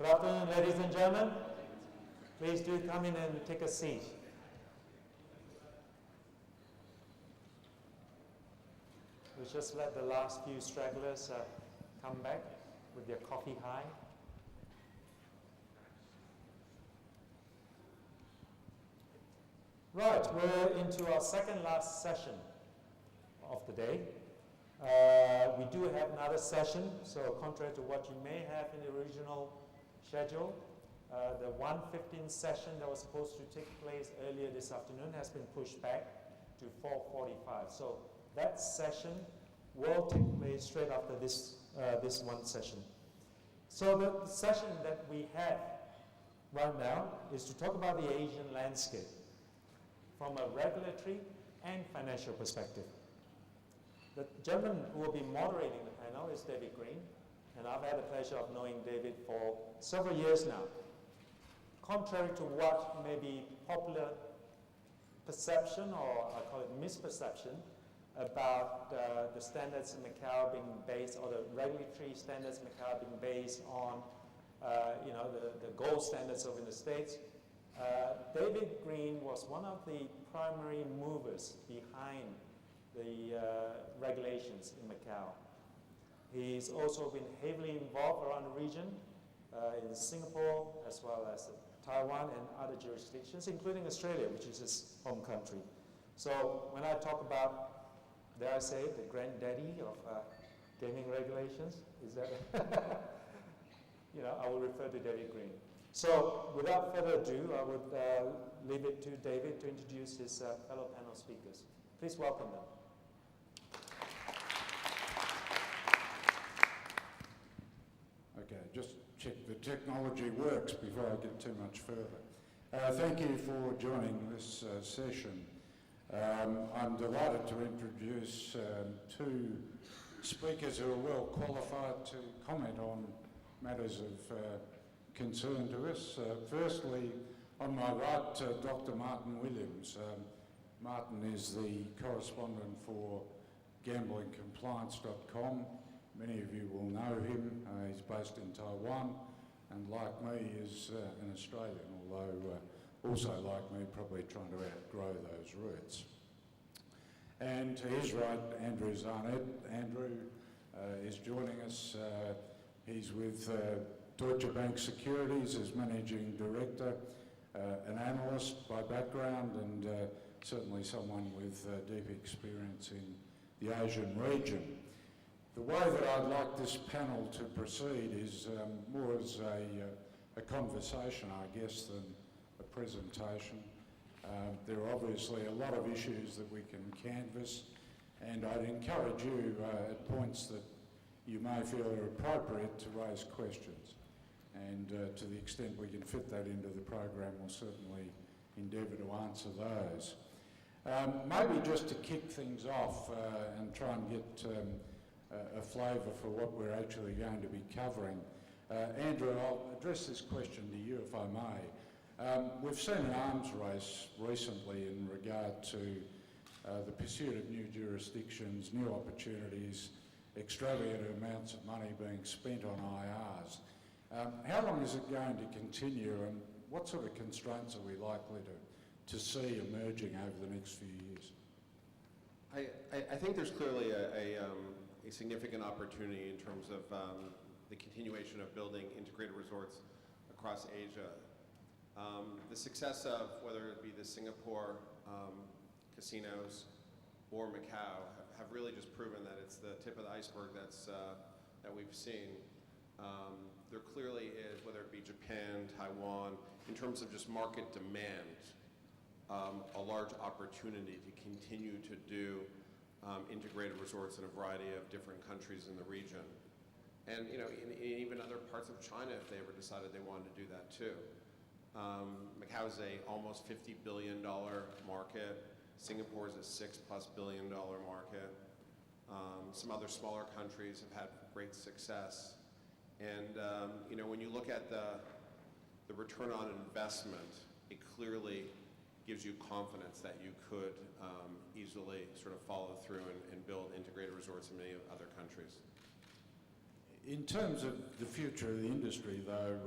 Good afternoon, ladies and gentlemen. Please do come in and take a seat. We'll just let the last few stragglers come back with their coffee high. Right, we're into our second last session of the day. We do have another session, so contrary to what you may have in the original schedule, the 1:15 session that was supposed to take place earlier this afternoon has been pushed back to 4:45. So that session will take place straight after this one session. So the session that we have right now is to talk about the Asian landscape from a regulatory and financial perspective. The gentleman who will be moderating the panel is David Green, and I've had the pleasure of knowing David for several years now. Contrary to what may be popular perception, or I call it misperception, about the standards in Macau being based, or the regulatory standards in Macau being based on the gold standards over in the States, David Green was one of the primary movers behind the regulations in Macau. He's also been heavily involved around the region, in Singapore, as well as Taiwan and other jurisdictions, including Australia, which is his home country. So when I talk about, dare I say, the granddaddy of gaming regulations, is that, I will refer to David Green. So without further ado, I would leave it to David to introduce his fellow panel speakers. Please welcome them. Okay, just check the technology works before I get too much further. Thank you for joining this session. I'm delighted to introduce two speakers who are well qualified to comment on matters of concern to us. Firstly, on my right, Dr. Martin Williams. Martin is the correspondent for gamblingcompliance.com. Many of you will know him. He's based in Taiwan, and like me is an Australian, although also like me probably trying to outgrow those roots. And to his right, Andrew Zarnet. Andrew is joining us. He's with Deutsche Bank Securities as Managing Director, an analyst by background, and certainly someone with deep experience in the Asian region. The way that I'd like this panel to proceed is more as a conversation, I guess, than a presentation. There are obviously a lot of issues that we can canvass, and I'd encourage you at points that you may feel are appropriate to raise questions. And to the extent we can fit that into the program, we'll certainly endeavour to answer those. Maybe just to kick things off and try and get a flavour for what we're actually going to be covering. Andrew, I'll address this question to you if I may. We've seen an arms race recently in regard to the pursuit of new jurisdictions, new opportunities, extravagant amounts of money being spent on IRs. How long is it going to continue, and what sort of constraints are we likely to see emerging over the next few years? I think there's clearly a significant opportunity in terms of the continuation of building integrated resorts across Asia. The success of whether it be the Singapore casinos or Macau have really just proven that it's the tip of the iceberg that we've seen. There clearly is, whether it be Japan, Taiwan, in terms of just market demand, a large opportunity to continue to do integrated resorts in a variety of different countries in the region. And in even other parts of China, if they ever decided they wanted to do that too. Macau is a almost $50 billion market. Singapore is a $6+ billion market. Some other smaller countries have had great success. And when you look at the return on investment, it clearly gives you confidence that you could easily sort of follow through and build integrated resorts in many other countries. In terms of the future of the industry, though,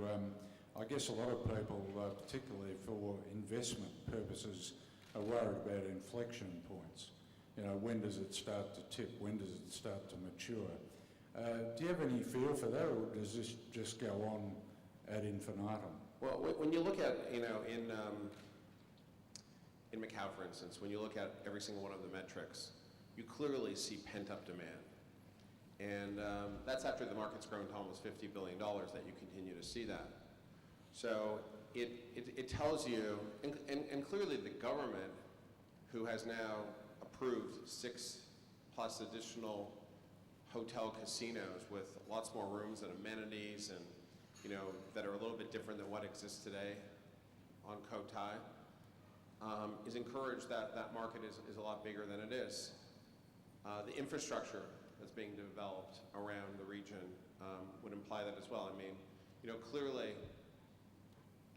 I guess a lot of people, particularly for investment purposes, are worried about inflection points. You know, when does it start to tip? When does it start to mature? Do you have any feel for that, or does this just go on ad infinitum? Well, when you look at, you know, in Macau, for instance, when you look at every single one of the metrics, you clearly see pent-up demand. And that's after the market's grown to almost $50 billion that you continue to see that. So it tells you, and clearly the government, who has now approved 6+ additional hotel casinos with lots more rooms and amenities and, you know, that are a little bit different than what exists today on Cotai, is encouraged that that market is a lot bigger than it is. The infrastructure that's being developed around the region would imply that as well. I mean, you know, clearly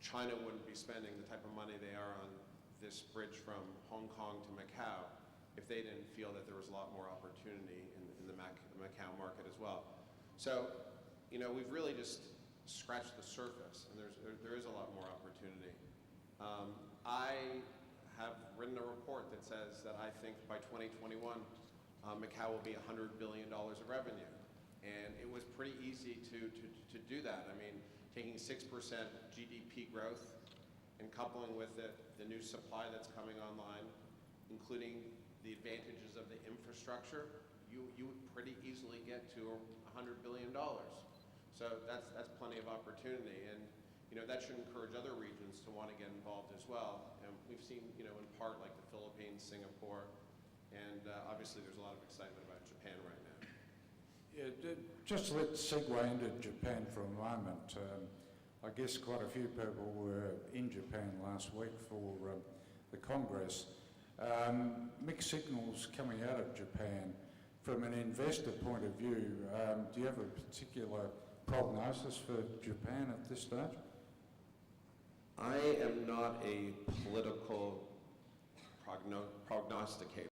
China wouldn't be spending the type of money they are on this bridge from Hong Kong to Macau if they didn't feel that there was a lot more opportunity in the Macau market as well. So, you know, we've really just scratched the surface, and there is a lot more opportunity. I have written a report that says that I think by 2021, Macau will be $100 billion of revenue. And it was pretty easy to do that. I mean, taking 6% GDP growth and coupling with it the new supply that's coming online, including the advantages of the infrastructure, you would pretty easily get to $100 billion. So that's plenty of opportunity. And you know, that should encourage other regions to want to get involved as well. And we've seen, you know, in part like the Philippines, Singapore, and obviously there's a lot of excitement about Japan right now. Yeah, just let's segue into Japan for a moment. I guess quite a few people were in Japan last week for the Congress. Mixed signals coming out of Japan. From an investor point of view, do you have a particular prognosis for Japan at this stage? I am not a political prognosticator.